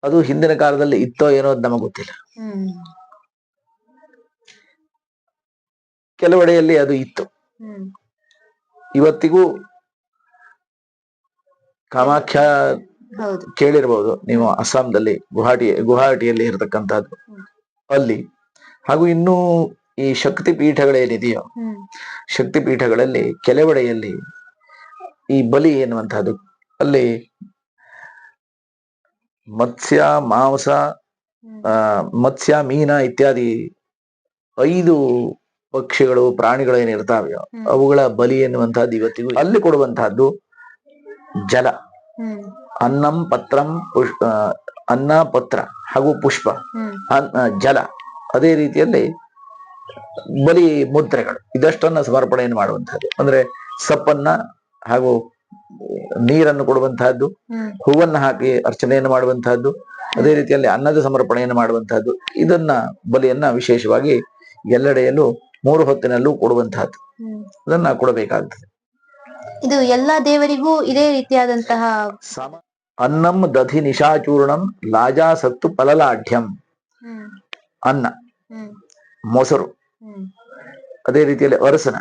ಅದು ಹಿಂದಿನ ಕಾಲದಲ್ಲಿ ಇತ್ತೋ ಏನೋ ಅದು ನಮಗೆ ಗೊತ್ತಿಲ್ಲ. ಕೆಲವೆಡೆಯಲ್ಲಿ ಅದು ಇತ್ತು. ಇವತ್ತಿಗೂ ಕಾಮಾಖ್ಯ ಕೇಳಿರಬಹುದು ನೀವು, ಅಸ್ಸಾಂದಲ್ಲಿ ಗುವಾಹಟಿಯಲ್ಲಿ ಇರತಕ್ಕಂಥದ್ದು ಅಲ್ಲಿ. ಹಾಗೂ ಇನ್ನೂ ಈ ಶಕ್ತಿ ಪೀಠಗಳೇನಿದೆಯೋ, ಶಕ್ತಿ ಪೀಠಗಳಲ್ಲಿ ಕೆಲವೆಡೆಯಲ್ಲಿ ಈ ಬಲಿ ಎನ್ನುವಂತಹದ್ದು, ಅಲ್ಲಿ ಮತ್ಸ್ಯ ಮಾಂಸ ಮತ್ಸ್ಯ ಮೀನ ಇತ್ಯಾದಿ 5 ಪಕ್ಷಿಗಳು ಪ್ರಾಣಿಗಳು ಏನಿರ್ತಾವೆಯೋ ಅವುಗಳ ಬಲಿ ಎನ್ನುವಂತಹದ್ದು ಇವತ್ತಿಗೂ ಅಲ್ಲಿ ಕೊಡುವಂತಹದ್ದು ಜಲ, ಅನ್ನಂ ಪತ್ರಂ ಅನ್ನ ಪತ್ರ ಹಾಗೂ ಪುಷ್ಪ, ಜಲ. ಅದೇ ರೀತಿಯಲ್ಲಿ ಬಲಿ ಮುದ್ರೆಗಳು, ಇದಷ್ಟನ್ನ ಸಮರ್ಪಣೆಯನ್ನು ಮಾಡುವಂತಹದ್ದು. ಅಂದ್ರೆ ಸಪ್ಪನ್ನ ಹಾಗೂ ನೀರನ್ನು ಕೊಡುವಂತಹದ್ದು, ಹೂವನ್ನ ಹಾಕಿ ಅರ್ಚನೆಯನ್ನು ಮಾಡುವಂತಹದ್ದು, ಅದೇ ರೀತಿಯಲ್ಲಿ ಅನ್ನದ ಸಮರ್ಪಣೆಯನ್ನು ಮಾಡುವಂತಹದ್ದು. ಇದನ್ನ ಬಲಿಯನ್ನ ವಿಶೇಷವಾಗಿ ಎಲ್ಲೆಡೆಯಲ್ಲೂ 3 ಹೊತ್ತಿನಲ್ಲೂ ಕೊಡುವಂತಹದ್ದು, ಅದನ್ನ ಕೊಡಬೇಕಾಗ್ತದೆ. ಇದು ಎಲ್ಲಾ ದೇವರಿಗೂ ಇದೇ ರೀತಿಯಾದಂತಹ ಅನ್ನಂ ದಧಿ ನಿಶಾಚೂರ್ಣಂ ಲಾಜಾ ಸತ್ತು ಫಲಲಾಢ್ಯಂ, ಅನ್ನ, ಮೊಸರು, ಅದೇ ರೀತಿಯಲ್ಲಿ ಅರಸನ.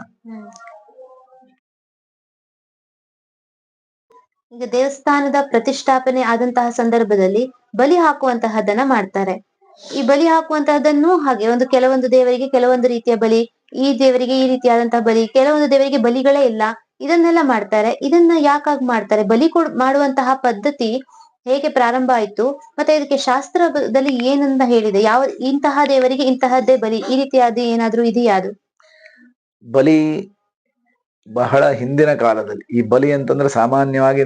ಈಗ ದೇವಸ್ಥಾನದ ಪ್ರತಿಷ್ಠಾಪನೆ ಆದಂತಹ ಸಂದರ್ಭದಲ್ಲಿ ಬಲಿ ಹಾಕುವಂತಹದನ್ನ ಮಾಡ್ತಾರೆ. ಈ ಬಲಿ ಹಾಕುವಂತಹದನ್ನು ಹಾಗೆ ಕೆಲವೊಂದು ದೇವರಿಗೆ ಕೆಲವೊಂದು ರೀತಿಯ ಬಲಿ, ಈ ದೇವರಿಗೆ ಈ ರೀತಿಯಾದಂತಹ ಬಲಿ, ಕೆಲವೊಂದು ದೇವರಿಗೆ ಬಲಿಗಳೇ ಇಲ್ಲ, ಇದನ್ನೆಲ್ಲ ಮಾಡ್ತಾರೆ. ಇದನ್ನ ಯಾಕಾಗಿ ಮಾಡ್ತಾರೆ? ಬಲಿ ಮಾಡುವಂತಹ ಪದ್ಧತಿ ಹೇಗೆ ಪ್ರಾರಂಭ ಆಯ್ತು, ಮತ್ತೆ ಇದಕ್ಕೆ ಶಾಸ್ತ್ರದಲ್ಲಿ ಏನಂತ ಹೇಳಿದೆ? ಇಂತಹ ದೇವರಿಗೆ ಇಂತಹದ್ದೇ ಬಲಿ, ಈ ರೀತಿಯಾದ ಏನಾದ್ರೂ ಇದೆಯಾ? ಅದು ಬಲಿ ಬಹಳ ಹಿಂದಿನ ಕಾಲದಲ್ಲಿ, ಈ ಬಲಿ ಅಂತಂದ್ರೆ ಸಾಮಾನ್ಯವಾಗಿ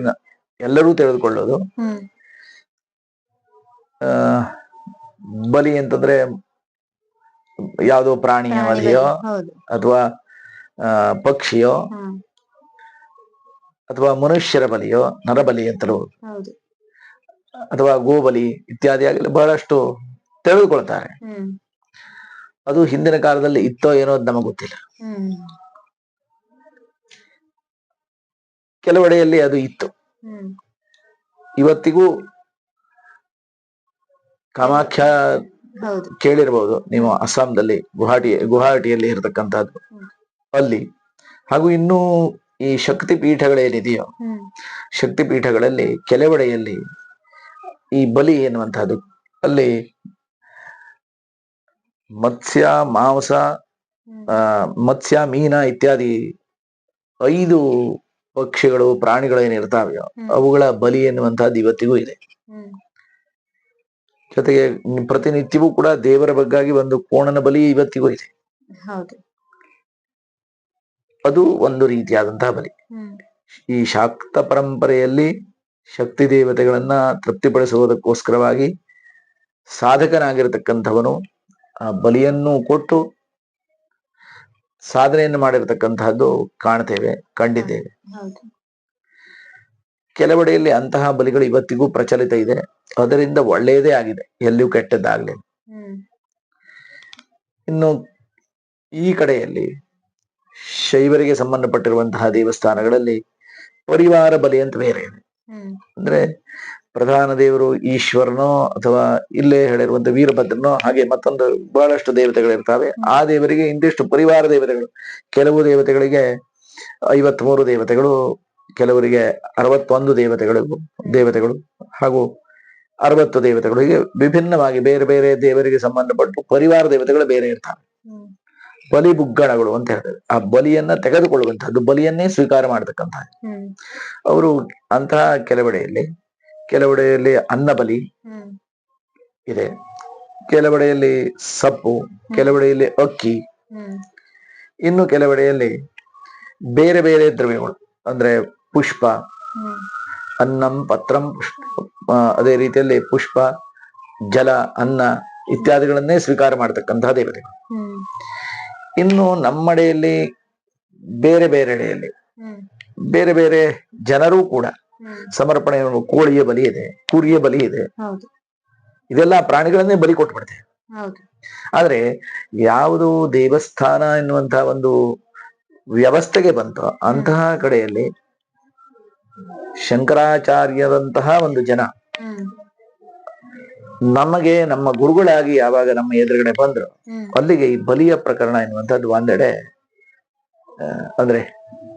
ಎಲ್ಲರೂ ತಿಳಿದುಕೊಳ್ಳೋದು, ಬಲಿ ಅಂತಂದ್ರೆ ಯಾವುದೋ ಪ್ರಾಣಿಯ ಬಲಿಯೋ ಅಥವಾ ಪಕ್ಷಿಯೋ ಅಥವಾ ಮನುಷ್ಯರ ಬಲಿಯೋ, ನರಬಲಿ ಅಂತಲೂ, ಅಥವಾ ಗೋಬಲಿ ಇತ್ಯಾದಿ ಆಗಲಿ ಬಹಳಷ್ಟು ತಿಳಿದುಕೊಳ್ತಾರೆ. ಅದು ಹಿಂದಿನ ಕಾಲದಲ್ಲಿ ಇತ್ತೋ ಏನೋ ಅದು ನಮಗೆ ಗೊತ್ತಿಲ್ಲ. ಕೆಲವೆಡೆಯಲ್ಲಿ ಅದು ಇತ್ತು. ಇವತ್ತಿಗೂ ಕಾಮಾಖ್ಯ ಕೇಳಿರಬಹುದು ನೀವು, ಅಸ್ಸಾಂದಲ್ಲಿ ಗುವಾಹಟಿಯಲ್ಲಿ ಇರತಕ್ಕಂಥದ್ದು ಅಲ್ಲಿ. ಹಾಗೂ ಇನ್ನೂ ಈ ಶಕ್ತಿ ಪೀಠಗಳೇನಿದೆಯೋ, ಶಕ್ತಿ ಪೀಠಗಳಲ್ಲಿ ಕೆಲವೆಡೆಯಲ್ಲಿ ಈ ಬಲಿ ಎನ್ನುವಂತಹದ್ದು, ಅಲ್ಲಿ ಮತ್ಸ್ಯ ಮಾಂಸ ಮತ್ಸ್ಯ ಮೀನ ಇತ್ಯಾದಿ 5 ಪಕ್ಷಿಗಳು ಪ್ರಾಣಿಗಳು ಏನಿರ್ತಾವೆಯೋ ಅವುಗಳ ಬಲಿ ಎನ್ನುವಂತಹದ್ದು ಇವತ್ತಿಗೂ ಇದೆ. ಜೊತೆಗೆ ಪ್ರತಿನಿತ್ಯವೂ ಕೂಡ ದೇವರ ಬಗ್ಗಾಗಿ ಒಂದು ಕೋಣನ ಬಲಿ ಇವತ್ತಿಗೂ ಇದೆ. ಅದು ಒಂದು ರೀತಿಯಾದಂತಹ ಬಲಿ. ಈ ಶಾಕ್ತ ಪರಂಪರೆಯಲ್ಲಿ ಶಕ್ತಿ ದೇವತೆಗಳನ್ನ ತೃಪ್ತಿಪಡಿಸುವುದಕ್ಕೋಸ್ಕರವಾಗಿ ಸಾಧಕನಾಗಿರ್ತಕ್ಕಂಥವನು ಆ ಬಲಿಯನ್ನು ಕೊಟ್ಟು ಸಾಧನೆಯನ್ನು ಮಾಡಿರ್ತಕ್ಕಂತಹದ್ದು ಕಂಡಿದ್ದೇವೆ. ಕೆಲವೆಡೆಯಲ್ಲಿ ಅಂತಹ ಬಲಿಗಳು ಇವತ್ತಿಗೂ ಪ್ರಚಲಿತ ಇದೆ. ಅದರಿಂದ ಒಳ್ಳೆಯದೇ ಆಗಿದೆ, ಎಲ್ಲಿಯೂ ಕೆಟ್ಟದ್ದಾಗಲಿಲ್ಲ. ಇನ್ನು ಈ ಕಡೆಯಲ್ಲಿ ಶೈವರಿಗೆ ಸಂಬಂಧಪಟ್ಟಿರುವಂತಹ ದೇವಸ್ಥಾನಗಳಲ್ಲಿ ಪರಿವಾರ ಬಲಿ ಅಂತ ಬೇರೆ ಇದೆ. ಅಂದ್ರೆ ಪ್ರಧಾನ ದೇವರು ಈಶ್ವರನೋ ಅಥವಾ ಇಲ್ಲೇ ಹೇಳಿರುವಂತ ವೀರಭದ್ರನೋ, ಹಾಗೆ ಮತ್ತೊಂದು ಬಹಳಷ್ಟು ದೇವತೆಗಳಿರ್ತಾವೆ. ಆ ದೇವರಿಗೆ ಇಂತಿಷ್ಟು ಪರಿವಾರ ದೇವತೆಗಳು, ಕೆಲವು ದೇವತೆಗಳಿಗೆ 53 ದೇವತೆಗಳು, ಕೆಲವರಿಗೆ 61 ದೇವತೆಗಳು ಹಾಗೂ 60 ದೇವತೆಗಳು, ಹೀಗೆ ವಿಭಿನ್ನವಾಗಿ ಬೇರೆ ಬೇರೆ ದೇವರಿಗೆ ಸಂಬಂಧಪಟ್ಟು ಪರಿವಾರ ದೇವತೆಗಳು ಬೇರೆ ಇರ್ತಾವೆ. ಬಲಿ ಬುಗ್ಗಣಗಳು ಅಂತ ಹೇಳ್ತಾರೆ. ಆ ಬಲಿಯನ್ನ ತೆಗೆದುಕೊಳ್ಳುವಂತಹದ್ದು, ಬಲಿಯನ್ನೇ ಸ್ವೀಕಾರ ಮಾಡತಕ್ಕಂತಹ ಅವರು. ಅಂತಹ ಕೆಲವೆಡೆಯಲ್ಲಿ ಅನ್ನ ಬಲಿ ಇದೆ, ಕೆಲವೆಡೆಯಲ್ಲಿ ಸಪ್ಪು, ಕೆಲವೆಡೆಯಲ್ಲಿ ಅಕ್ಕಿ, ಇನ್ನು ಕೆಲವೆಡೆಯಲ್ಲಿ ಬೇರೆ ಬೇರೆ ದ್ರವ್ಯಗಳು, ಅಂದ್ರೆ ಪುಷ್ಪ, ಅನ್ನಂ ಪತ್ರಂ ಅದೇ ರೀತಿಯಲ್ಲಿ ಪುಷ್ಪ, ಜಲ, ಅನ್ನ ಇತ್ಯಾದಿಗಳನ್ನೇ ಸ್ವೀಕಾರ ಮಾಡತಕ್ಕಂತಹ ದೇವತೆಗಳು. ಇನ್ನು ನಮ್ಮಡೆಯಲ್ಲಿ ಬೇರೆ ಬೇರೆಡೆಯಲ್ಲಿ ಬೇರೆ ಬೇರೆ ಜನರು ಕೂಡ ಸಮರ್ಪಣೆ, ಕೋಳಿಯ ಬಲಿ ಇದೆ, ಕುರಿಯ ಬಲಿ ಇದೆ, ಇದೆಲ್ಲ ಪ್ರಾಣಿಗಳನ್ನೇ ಬಲಿ ಕೊಟ್ಬಿಡ್ತೇವೆ. ಆದ್ರೆ ಯಾವುದು ದೇವಸ್ಥಾನ ಎನ್ನುವಂತಹ ಒಂದು ವ್ಯವಸ್ಥೆಗೆ ಬಂತೋ ಅಂತಹ ಕಡೆಯಲ್ಲಿ ಶಂಕರಾಚಾರ್ಯರಂತಹ ಒಂದು ಜನ ನಮಗೆ ನಮ್ಮ ಗುರುಗಳಾಗಿ ಯಾವಾಗ ನಮ್ಮ ಎದುರುಗಡೆ ಬಂದ್ರು, ಅಲ್ಲಿಗೆ ಈ ಬಲಿಯ ಪ್ರಕರಣ ಎನ್ನುವಂಥದ್ದು ಒಂದೆಡೆ ಅಂದ್ರೆ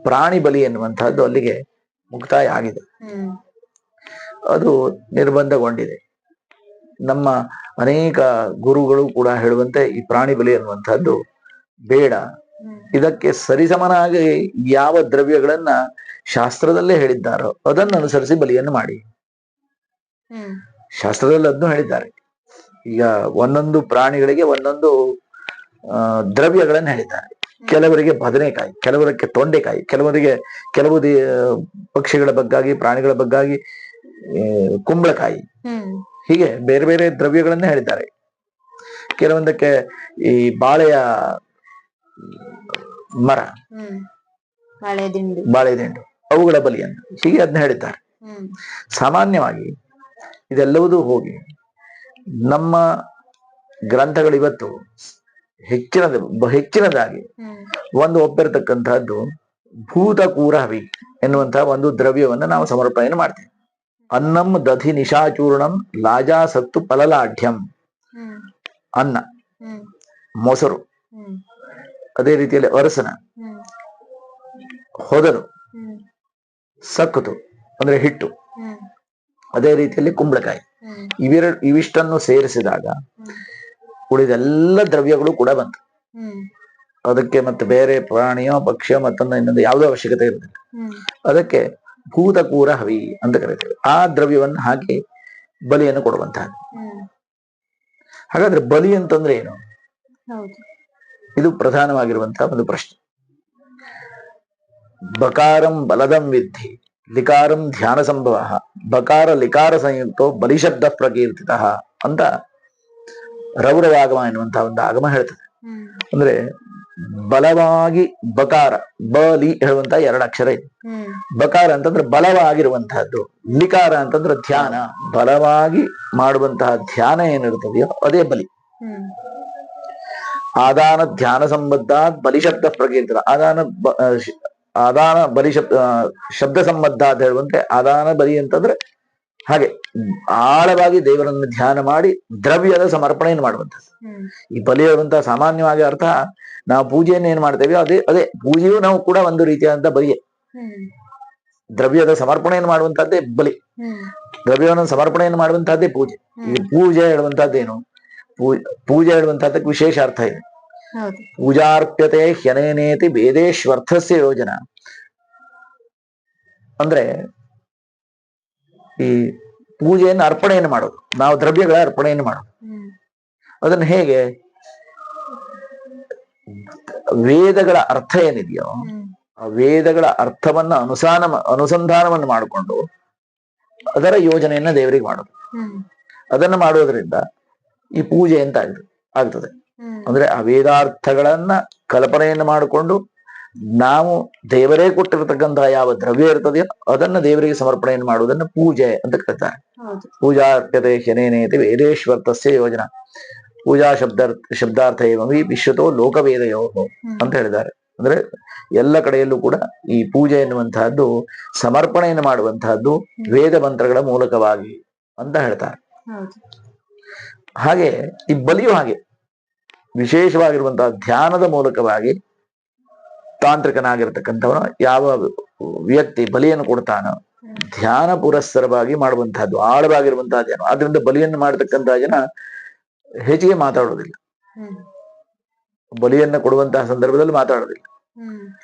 ಪ್ರಾಣಿ ಬಲಿ ಎನ್ನುವಂತಹದ್ದು ಅಲ್ಲಿಗೆ ಮುಕ್ತಾಯ ಆಗಿದೆ. ಅದು ನಿರ್ಬಂಧಗೊಂಡಿದೆ. ನಮ್ಮ ಅನೇಕ ಗುರುಗಳು ಕೂಡ ಹೇಳುವಂತೆ ಈ ಪ್ರಾಣಿ ಬಲಿ ಅನ್ನುವಂಥದ್ದು ಬೇಡ. ಇದಕ್ಕೆ ಸರಿಸಮನಾಗಿ ಯಾವ ದ್ರವ್ಯಗಳನ್ನ ಶಾಸ್ತ್ರದಲ್ಲೇ ಹೇಳಿದ್ದಾರೋ ಅದನ್ನು ಅನುಸರಿಸಿ ಬಲಿಯನ್ನು ಮಾಡಿ. ಶಾಸ್ತ್ರದಲ್ಲಿ ಅದನ್ನು ಹೇಳಿದ್ದಾರೆ. ಈಗ ಒಂದೊಂದು ಪ್ರಾಣಿಗಳಿಗೆ ಒಂದೊಂದು ದ್ರವ್ಯಗಳನ್ನು ಹೇಳಿದ್ದಾರೆ. ಕೆಲವರಿಗೆ ಬದನೆಕಾಯಿ, ಕೆಲವರಿಗೆ ತೊಂಡೆಕಾಯಿ, ಕೆಲವು ಪಕ್ಷಿಗಳ ಬಗ್ಗಾಗಿ, ಪ್ರಾಣಿಗಳ ಬಗ್ಗಾಗಿ ಕುಂಬಳಕಾಯಿ, ಹೀಗೆ ಬೇರೆ ಬೇರೆ ದ್ರವ್ಯಗಳನ್ನ ಹೇಳಿದ್ದಾರೆ. ಕೆಲವೊಂದಕ್ಕೆ ಈ ಬಾಳೆಯ ಮರ, ಬಾಳೆದಿಂಡು, ಅವುಗಳ ಬಲಿಯನ್ನು ಹೀಗೆ ಅದನ್ನ ಹೇಳಿದ್ದಾರೆ. ಸಾಮಾನ್ಯವಾಗಿ ಇದೆಲ್ಲವೂ ಹೋಗಿ ನಮ್ಮ ಗ್ರಂಥಗಳು ಇವತ್ತು ಹೆಚ್ಚಿನದಾಗಿ ಒಪ್ಪಿರತಕ್ಕಂತಹದ್ದು ಭೂತಕೂರ ಹವಿ ಎನ್ನುವಂತಹ ಒಂದು ದ್ರವ್ಯವನ್ನು ನಾವು ಸಮರ್ಪಣೆ ಮಾಡ್ತೇವೆ. ಅನ್ನಂ ದಧಿ ನಿಶಾಚೂರ್ಣಂ ಲಾಜಾ ಸತ್ತು ಫಲಲಾಢ್ಯಂ. ಅನ್ನ, ಮೊಸರು, ಅದೇ ರೀತಿಯಲ್ಲಿ ಅರಸನ, ಹೊದಲು, ಸಕ್ಕುತು ಅಂದ್ರೆ ಹಿಟ್ಟು, ಅದೇ ರೀತಿಯಲ್ಲಿ ಕುಂಬಳಕಾಯಿ, ಇವಿಷ್ಟನ್ನು ಸೇರಿಸಿದಾಗ ಉಳಿದೆಲ್ಲ ದ್ರವ್ಯಗಳು ಕೂಡ ಬಂತು. ಅದಕ್ಕೆ ಮತ್ತೆ ಬೇರೆ ಪ್ರಾಣಿಯೋ ಪಕ್ಷಿಯೋ ಮತ್ತೊಂದು ಇನ್ನೊಂದು ಯಾವುದೋ ಅವಶ್ಯಕತೆ ಇರುವುದಿಲ್ಲ. ಅದಕ್ಕೆ ಭೂತಕೂರ ಹವಿ ಅಂತ ಕರೀತೇವೆ. ಆ ದ್ರವ್ಯವನ್ನು ಹಾಕಿ ಬಲಿಯನ್ನು ಕೊಡುವಂತಹದ್ದು. ಹಾಗಾದ್ರೆ ಬಲಿ ಅಂತಂದ್ರೆ ಏನು? ಇದು ಪ್ರಧಾನವಾಗಿರುವಂತಹ ಒಂದು ಪ್ರಶ್ನೆ. ಬಕಾರಂ ಬಲದಂ ವಿದ್ಧಿ ಲಿಕಾರಂ ಧ್ಯಾನ ಸಂಭವ ಬಕಾರ ಲಿಕಾರ ಸಂಯುಕ್ತೋ ಬಲಿಶಬ್ದ ಪ್ರಕೀರ್ತಿತ ಅಂತ ರೌರವಾಗಮ ಎನ್ನುವಂತಹ ಒಂದು ಆಗಮ ಹೇಳ್ತದೆ. ಅಂದ್ರೆ ಬಲವಾಗಿ ಬಕಾರ, ಬಲಿ ಹೇಳುವಂತಹ 2 ಅಕ್ಷರ ಇದೆ. ಬಕಾರ ಅಂತಂದ್ರೆ ಬಲವಾಗಿರುವಂತಹದ್ದು, ಲಿಕಾರ ಅಂತಂದ್ರೆ ಧ್ಯಾನ, ಬಲವಾಗಿ ಮಾಡುವಂತಹ ಧ್ಯಾನ ಏನಿರ್ತದೆಯೋ ಅದೇ ಬಲಿ. ಆದಾನ ಧ್ಯಾನ ಸಂಬದ್ಧ ಬಲಿಶಬ್ದ ಪ್ರಕೀರ್ತಿತ. ಆದಾನ ಬಲಿ ಶಬ್ದ ಸಂಬದ್ಧ ಅಂತ ಹೇಳುವಂತೆ ಆದಾನ ಬಲಿ ಅಂತಂದ್ರೆ ಹಾಗೆ ಆಳವಾಗಿ ದೇವರನ್ನು ಧ್ಯಾನ ಮಾಡಿ ದ್ರವ್ಯದ ಸಮರ್ಪಣೆಯನ್ನು ಮಾಡುವಂಥದ್ದು. ಈ ಬಲಿ ಹೇಳುವಂತಹ ಸಾಮಾನ್ಯವಾಗಿ ಅರ್ಥ ನಾವು ಪೂಜೆಯನ್ನು ಏನ್ ಮಾಡ್ತೇವೆ ಅದೇ ಪೂಜೆಯೂ ನಾವು ಕೂಡ ಒಂದು ರೀತಿಯಾದಂತ ಬಲಿಯೇ. ದ್ರವ್ಯದ ಸಮರ್ಪಣೆಯನ್ನು ಮಾಡುವಂತಹದ್ದೇ ಬಲಿ. ದ್ರವ್ಯವನ್ನು ಸಮರ್ಪಣೆಯನ್ನು ಮಾಡುವಂತಹದ್ದೇ ಪೂಜೆ. ಈ ಪೂಜೆ ಹೇಳುವಂತಹದ್ದೇನು? ಪೂಜೆ ಹೇಳುವಂತಹದ್ದಕ್ಕೆ ವಿಶೇಷ ಅರ್ಥ ಇದೆ. ಪೂಜಾರ್ಪ್ಯತೆ ಹ್ಯನೇನೇತಿ ವೇದೇಶ್ವರ್ಥಸ್ಯ ಯೋಜನ. ಅಂದ್ರೆ ಈ ಪೂಜೆಯನ್ನು ಅರ್ಪಣೆಯನ್ನು ಮಾಡೋದು, ನಾವು ದ್ರವ್ಯಗಳ ಅರ್ಪಣೆಯನ್ನು ಮಾಡೋದು. ಅದನ್ನು ಹೇಗೆ? ವೇದಗಳ ಅರ್ಥ ಏನಿದೆಯೋ ಆ ವೇದಗಳ ಅರ್ಥವನ್ನ ಅನುಸಂಧಾನವನ್ನು ಮಾಡಿಕೊಂಡು ಅದರ ಯೋಜನೆಯನ್ನ ದೇವರಿಗೆ ಮಾಡೋದು. ಅದನ್ನು ಮಾಡೋದ್ರಿಂದ ಈ ಪೂಜೆ ಅಂತ ಆಗ್ತದೆ. ಅಂದ್ರೆ ಆ ವೇದಾರ್ಥಗಳನ್ನ ಕಲ್ಪನೆಯನ್ನು ಮಾಡಿಕೊಂಡು ನಾವು ದೇವರೇ ಕೊಟ್ಟಿರತಕ್ಕಂತಹ ಯಾವ ದ್ರವ್ಯ ಇರ್ತದೆಯೋ ಅದನ್ನ ದೇವರಿಗೆ ಸಮರ್ಪಣೆಯನ್ನು ಮಾಡುವುದನ್ನು ಪೂಜೆ ಅಂತ ಕರೀತಾರೆ. ಪೂಜಾರ್ಪ್ಯತೆ ಹ್ಯನೇನೇತಿ ವೇದೇಶ್ವರ್ಥಸ್ಯ ಯೋಜನ. ಪೂಜಾ ಶಬ್ದಾರ್ಥ ಏವಮಿ ವಿಶ್ವತೋ ಲೋಕವೇದಯೋ ಅಂತ ಹೇಳಿದ್ದಾರೆ. ಅಂದ್ರೆ ಎಲ್ಲ ಕಡೆಯಲ್ಲೂ ಕೂಡ ಈ ಪೂಜೆ ಎನ್ನುವಂತಹದ್ದು ಸಮರ್ಪಣೆಯನ್ನು ಮಾಡುವಂತಹದ್ದು ವೇದ ಮಂತ್ರಗಳ ಮೂಲಕವಾಗಿ ಅಂತ ಹೇಳ್ತಾರೆ. ಹಾಗೆ ಈ ಬಲಿಯು ಹಾಗೆ ವಿಶೇಷವಾಗಿರುವಂತಹ ಧ್ಯಾನದ ಮೂಲಕವಾಗಿ ತಾಂತ್ರಿಕನಾಗಿರ್ತಕ್ಕಂಥವನು ಯಾವ ವ್ಯಕ್ತಿ ಬಲಿಯನ್ನು ಕೊಡ್ತಾನೋ ಧ್ಯಾನ ಪುರಸ್ಸರವಾಗಿ ಮಾಡುವಂತಹದ್ದು ಆಳವಾಗಿರುವಂತಹ ಧ್ಯಾನ. ಆದ್ರಿಂದ ಬಲಿಯನ್ನು ಮಾಡತಕ್ಕಂತಹ ಜನ ಹೆಚ್ಚಿಗೆ ಮಾತಾಡೋದಿಲ್ಲ. ಬಲಿಯನ್ನ ಕೊಡುವಂತಹ ಸಂದರ್ಭದಲ್ಲಿ ಮಾತಾಡೋದಿಲ್ಲ.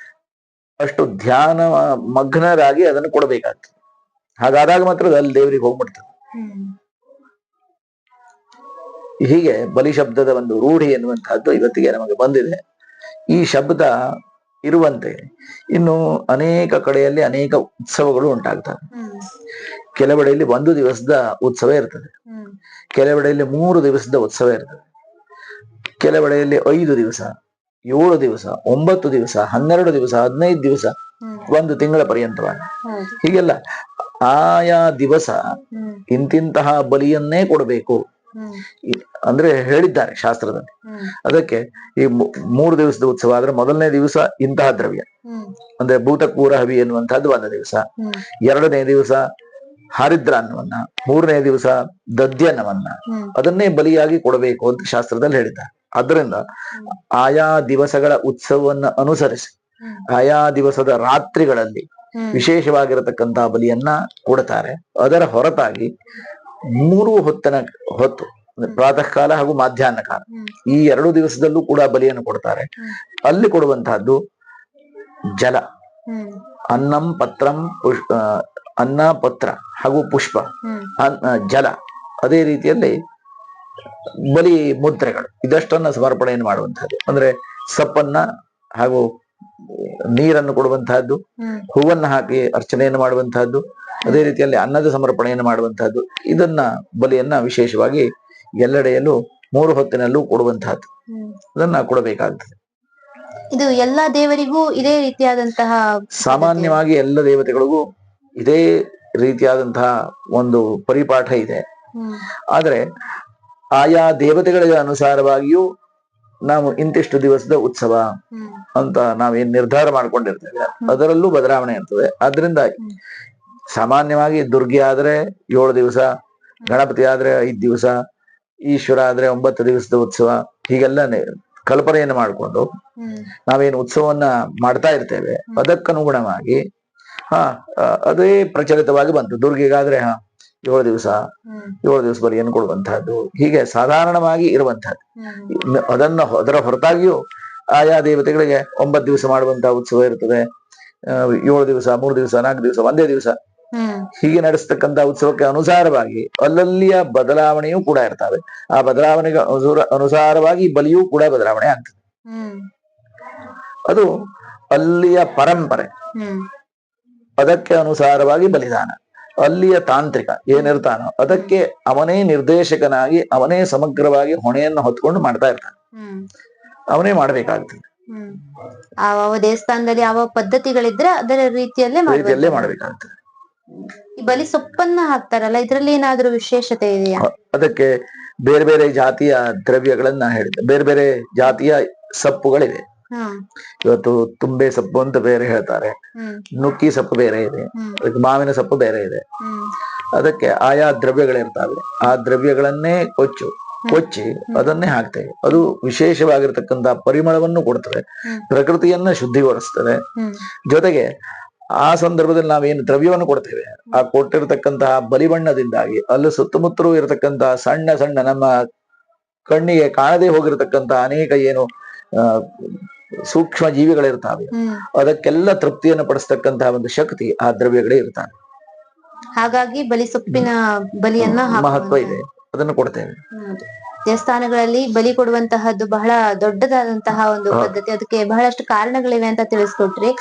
ಅಷ್ಟು ಧ್ಯಾನ ಮಗ್ನರಾಗಿ ಅದನ್ನು ಕೊಡಬೇಕಾಗ್ತದೆ. ಹಾಗಾದಾಗ ಮಾತ್ರ ಅಲ್ಲಿ ದೇವರಿಗೆ ಹೋಗ್ಬಿಡ್ತದೆ. ಹೀಗೆ ಬಲಿ ಶಬ್ದದ ಒಂದು ರೂಢಿ ಎನ್ನುವಂತಹದ್ದು ಇವತ್ತಿಗೆ ನಮಗೆ ಬಂದಿದೆ. ಈ ಶಬ್ದ ಇರುವಂತೆ ಇನ್ನು ಅನೇಕ ಕಡೆಯಲ್ಲಿ ಅನೇಕ ಉತ್ಸವಗಳು ಉಂಟಾಗ್ತವೆ. ಕೆಲವೆಡೆಯಲ್ಲಿ 1 ದಿವಸದ ಉತ್ಸವ ಇರ್ತದೆ, ಕೆಲವೆಡೆಯಲ್ಲಿ 3 ದಿವಸದ ಉತ್ಸವ ಇರ್ತದೆ, ಕೆಲವೆಡೆಯಲ್ಲಿ 5 ದಿವಸ, 7 ದಿವಸ, 9 ದಿವಸ, 12 ದಿವಸ, 15 ದಿವಸ, 1 ತಿಂಗಳ ಪರ್ಯಂತವಾಗಿ ಹೀಗೆಲ್ಲ ಆಯಾ ದಿವಸ ಇಂತಿಂತಹ ಬಲಿಯನ್ನೇ ಕೊಡಬೇಕು ಅಂದ್ರೆ ಹೇಳಿದ್ದಾರೆ ಶಾಸ್ತ್ರದಲ್ಲಿ. ಅದಕ್ಕೆ ಈ 3 ದಿವಸದ ಉತ್ಸವ ಆದ್ರೆ ಮೊದಲನೇ ದಿವಸ ಇಂತಹ ದ್ರವ್ಯ ಅಂದ್ರೆ ಭೂತಕೂರ ಹವಿ ಎನ್ನುವಂತಹದ್ದು 1 ದಿವಸ, 2ನೇ ದಿವಸ ಹರಿದ್ರ ಅನ್ನವನ್ನ, ಮೂರನೇ ದಿವಸ ದಧ್ಯನ್ನವನ್ನ, ಅದನ್ನೇ ಬಲಿಯಾಗಿ ಕೊಡಬೇಕು ಅಂತ ಶಾಸ್ತ್ರದಲ್ಲಿ ಹೇಳಿದ್ದಾರೆ. ಅದರಿಂದ ಆಯಾ ದಿವಸಗಳ ಉತ್ಸವವನ್ನ ಅನುಸರಿಸಿ ಆಯಾ ದಿವಸದ ರಾತ್ರಿಗಳಲ್ಲಿ ವಿಶೇಷವಾಗಿರತಕ್ಕಂತಹ ಬಲಿಯನ್ನ ಕೊಡ್ತಾರೆ. ಅದರ ಹೊರತಾಗಿ 3 ಹೊತ್ತು ಪ್ರಾತಃ ಕಾಲ ಹಾಗೂ ಮಧ್ಯಾಹ್ನ ಕಾಲ ಈ 2 ದಿವಸದಲ್ಲೂ ಕೂಡ ಬಲಿಯನ್ನು ಕೊಡ್ತಾರೆ. ಅಲ್ಲಿ ಕೊಡುವಂತಹದ್ದು ಜಲ, ಅನ್ನಂ ಪತ್ರಂ ಅನ್ನ ಪತ್ರ ಹಾಗೂ ಪುಷ್ಪ, ಜಲ, ಅದೇ ರೀತಿಯಲ್ಲಿ ಬಲಿ ಮುದ್ರೆಗಳು, ಇದಷ್ಟನ್ನ ಸಮರ್ಪಣೆಯನ್ನು ಮಾಡುವಂತಹದ್ದು. ಅಂದ್ರೆ ಸಪ್ಪನ್ನ ಹಾಗೂ ನೀರನ್ನು ಕೊಡುವಂತಹದ್ದು, ಹೂವನ್ನ ಹಾಕಿ ಅರ್ಚನೆಯನ್ನು ಮಾಡುವಂತಹದ್ದು, ಅದೇ ರೀತಿಯಲ್ಲಿ ಅನ್ನದ ಸಮರ್ಪಣೆಯನ್ನು ಮಾಡುವಂತಹದ್ದು. ಇದನ್ನ ಬಲಿಯನ್ನ ವಿಶೇಷವಾಗಿ ಎಲ್ಲೆಡೆಯಲ್ಲೂ 3 ಹೊತ್ತಿನಲ್ಲೂ ಕೊಡುವಂತಹದ್ದು, ಅದನ್ನ ಕೊಡಬೇಕಾಗ್ತದೆ. ಇದು ಎಲ್ಲಾ ದೇವರಿಗೂ ಇದೇ ರೀತಿಯಾದಂತಹ, ಸಾಮಾನ್ಯವಾಗಿ ಎಲ್ಲ ದೇವತೆಗಳಿಗೂ ಇದೇ ರೀತಿಯಾದಂತಹ ಒಂದು ಪರಿಪಾಠ ಇದೆ. ಆದ್ರೆ ಆಯಾ ದೇವತೆಗಳಿಗೆ ಅನುಸಾರವಾಗಿಯೂ ನಾವು ಇಂತಿಷ್ಟು ದಿವಸದ ಉತ್ಸವ ಅಂತ ನಾವೇನ್ ನಿರ್ಧಾರ ಮಾಡ್ಕೊಂಡಿರ್ತೇವೆ ಅದರಲ್ಲೂ ಬದಲಾವಣೆ ಇರ್ತದೆ. ಆದ್ರಿಂದ ಸಾಮಾನ್ಯವಾಗಿ ದುರ್ಗೆ ಆದ್ರೆ 7 ದಿವಸ, ಗಣಪತಿ ಆದ್ರೆ 5 ದಿವಸ, ಈಶ್ವರ ಆದ್ರೆ 9 ದಿವಸದ ಉತ್ಸವ, ಹೀಗೆಲ್ಲ ಕಲ್ಪನೆಯನ್ನು ಮಾಡಿಕೊಂಡು ನಾವೇನು ಉತ್ಸವವನ್ನ ಮಾಡ್ತಾ ಇರ್ತೇವೆ ಅದಕ್ಕನುಗುಣವಾಗಿ ಅದೇ ಪ್ರಚಲಿತವಾಗಿ ಬಂತು. ದುರ್ಗೆಗಾದ್ರೆ 7 ದಿವಸ ಬಲಿಯನ್ನು ಕೊಡುವಂತಹದ್ದು, ಹೀಗೆ ಸಾಧಾರಣವಾಗಿ ಇರುವಂತಹದ್ದು. ಅದರ ಹೊರತಾಗಿಯೂ ಆಯಾ ದೇವತೆಗಳಿಗೆ 9 ದಿವಸ ಮಾಡುವಂತಹ ಉತ್ಸವ ಇರ್ತದೆ, 7 ದಿವಸ, 3 ದಿವಸ, 4 ದಿವಸ, ಒಂದೇ ದಿವಸ, ಹೀಗೆ ನಡೆಸ್ತಕ್ಕಂಥ ಉತ್ಸವಕ್ಕೆ ಅನುಸಾರವಾಗಿ ಅಲ್ಲಲ್ಲಿಯ ಬದಲಾವಣೆಯೂ ಕೂಡ ಇರ್ತವೆ. ಆ ಬದಲಾವಣೆಗೆ ಅನುಸಾರವಾಗಿ ಬಲಿಯೂ ಕೂಡ ಬದಲಾವಣೆ ಆಗ್ತದೆ. ಅದು ಅಲ್ಲಿಯ ಪರಂಪರೆ, ಅದಕ್ಕೆ ಅನುಸಾರವಾಗಿ ಬಲಿದಾನ. ಅಲ್ಲಿಯ ತಾಂತ್ರಿಕ ಏನಿರ್ತಾನೋ ಅದಕ್ಕೆ ಅವನೇ ನಿರ್ದೇಶಕನಾಗಿ, ಅವನೇ ಸಮಗ್ರವಾಗಿ ಹೊಣೆಯನ್ನು ಹೊತ್ಕೊಂಡು ಮಾಡ್ತಾ ಇರ್ತಾನೆ, ಅವನೇ ಮಾಡ್ಬೇಕಾಗ್ತದೆ. ಯಾವ ದೇವಸ್ಥಾನದಲ್ಲಿ ಯಾವ ಪದ್ಧತಿಗಳಿದ್ರೆ ಅದರ ರೀತಿಯಲ್ಲೇ ಮಾಡ್ಬೇಕಾಗ್ತದೆ. ಈ ಬಲಿ ಸೊಪ್ಪನ್ನ ಹಾಕ್ತಾರಲ್ಲ, ಇದ್ರಲ್ಲಿ ಏನಾದ್ರೂ ವಿಶೇಷತೆ ಇದೆಯಾ? ಅದಕ್ಕೆ ಬೇರೆ ಬೇರೆ ಜಾತಿಯ ದ್ರವ್ಯಗಳನ್ನ ಹೇಳಿದೆ, ಬೇರೆ ಬೇರೆ ಜಾತಿಯ ಸೊಪ್ಪುಗಳಿದೆ. ಇವತ್ತು ತುಂಬೆ ಸೊಪ್ಪು ಅಂತ ಬೇರೆ ಹೇಳ್ತಾರೆ, ನುಕ್ಕಿ ಸೊಪ್ಪು ಬೇರೆ ಇದೆ, ಅದಕ್ಕೆ ಮಾವಿನ ಸೊಪ್ಪು ಬೇರೆ ಇದೆ. ಅದಕ್ಕೆ ಆಯಾ ದ್ರವ್ಯಗಳಿರ್ತಾವೆ, ಆ ದ್ರವ್ಯಗಳನ್ನೇ ಕೊಚ್ಚಿ ಅದನ್ನೇ ಹಾಕ್ತೇವೆ. ಅದು ವಿಶೇಷವಾಗಿರ್ತಕ್ಕಂತಹ ಪರಿಮಳವನ್ನು ಕೊಡ್ತದೆ, ಪ್ರಕೃತಿಯನ್ನ ಶುದ್ಧಿಗೊಳಿಸ್ತದೆ. ಜೊತೆಗೆ ಆ ಸಂದರ್ಭದಲ್ಲಿ ನಾವೇನು ದ್ರವ್ಯವನ್ನು ಕೊಡ್ತೇವೆ, ಆ ಕೊಟ್ಟಿರತಕ್ಕಂತಹ ಬಲಿಬಣ್ಣದಿಂದಾಗಿ ಅಲ್ಲಿ ಸುತ್ತಮುತ್ತಲೂ ಇರತಕ್ಕಂತಹ ಸಣ್ಣ ಸಣ್ಣ ನಮ್ಮ ಕಣ್ಣಿಗೆ ಕಾಣದೇ ಹೋಗಿರತಕ್ಕಂತಹ ಅನೇಕ ಏನು ಸೂಕ್ಷ್ಮ ಜೀವಿಗಳಿರ್ತಾವೆ, ಅದಕ್ಕೆಲ್ಲ ತೃಪ್ತಿಯನ್ನು ಪಡಿಸ್ತಕ್ಕಂತಹ ಒಂದು ಶಕ್ತಿ ಆ ದ್ರವ್ಯಗಳೇ ಇರ್ತಾವೆ. ಹಾಗಾಗಿ ಬಲಿ ಸೊಪ್ಪಿನ ಬಲಿಯನ್ನ ಮಹತ್ವ ಇದೆ, ಅದನ್ನು ಕೊಡ್ತೇವೆ. ದೇವಸ್ಥಾನಗಳಲ್ಲಿ ಬಲಿ ಕೊಡುವಂತಹದ್ದು ಬಹಳ ದೊಡ್ಡದಾದಂತಹ ಒಂದು ಪದ್ಧತಿ. ಅದಕ್ಕೆ ಬಹಳಷ್ಟು ಕಾರಣಗಳಿವೆ ಅಂತ ತಿಳಿಸ್ಕೊಟ್ರಿ.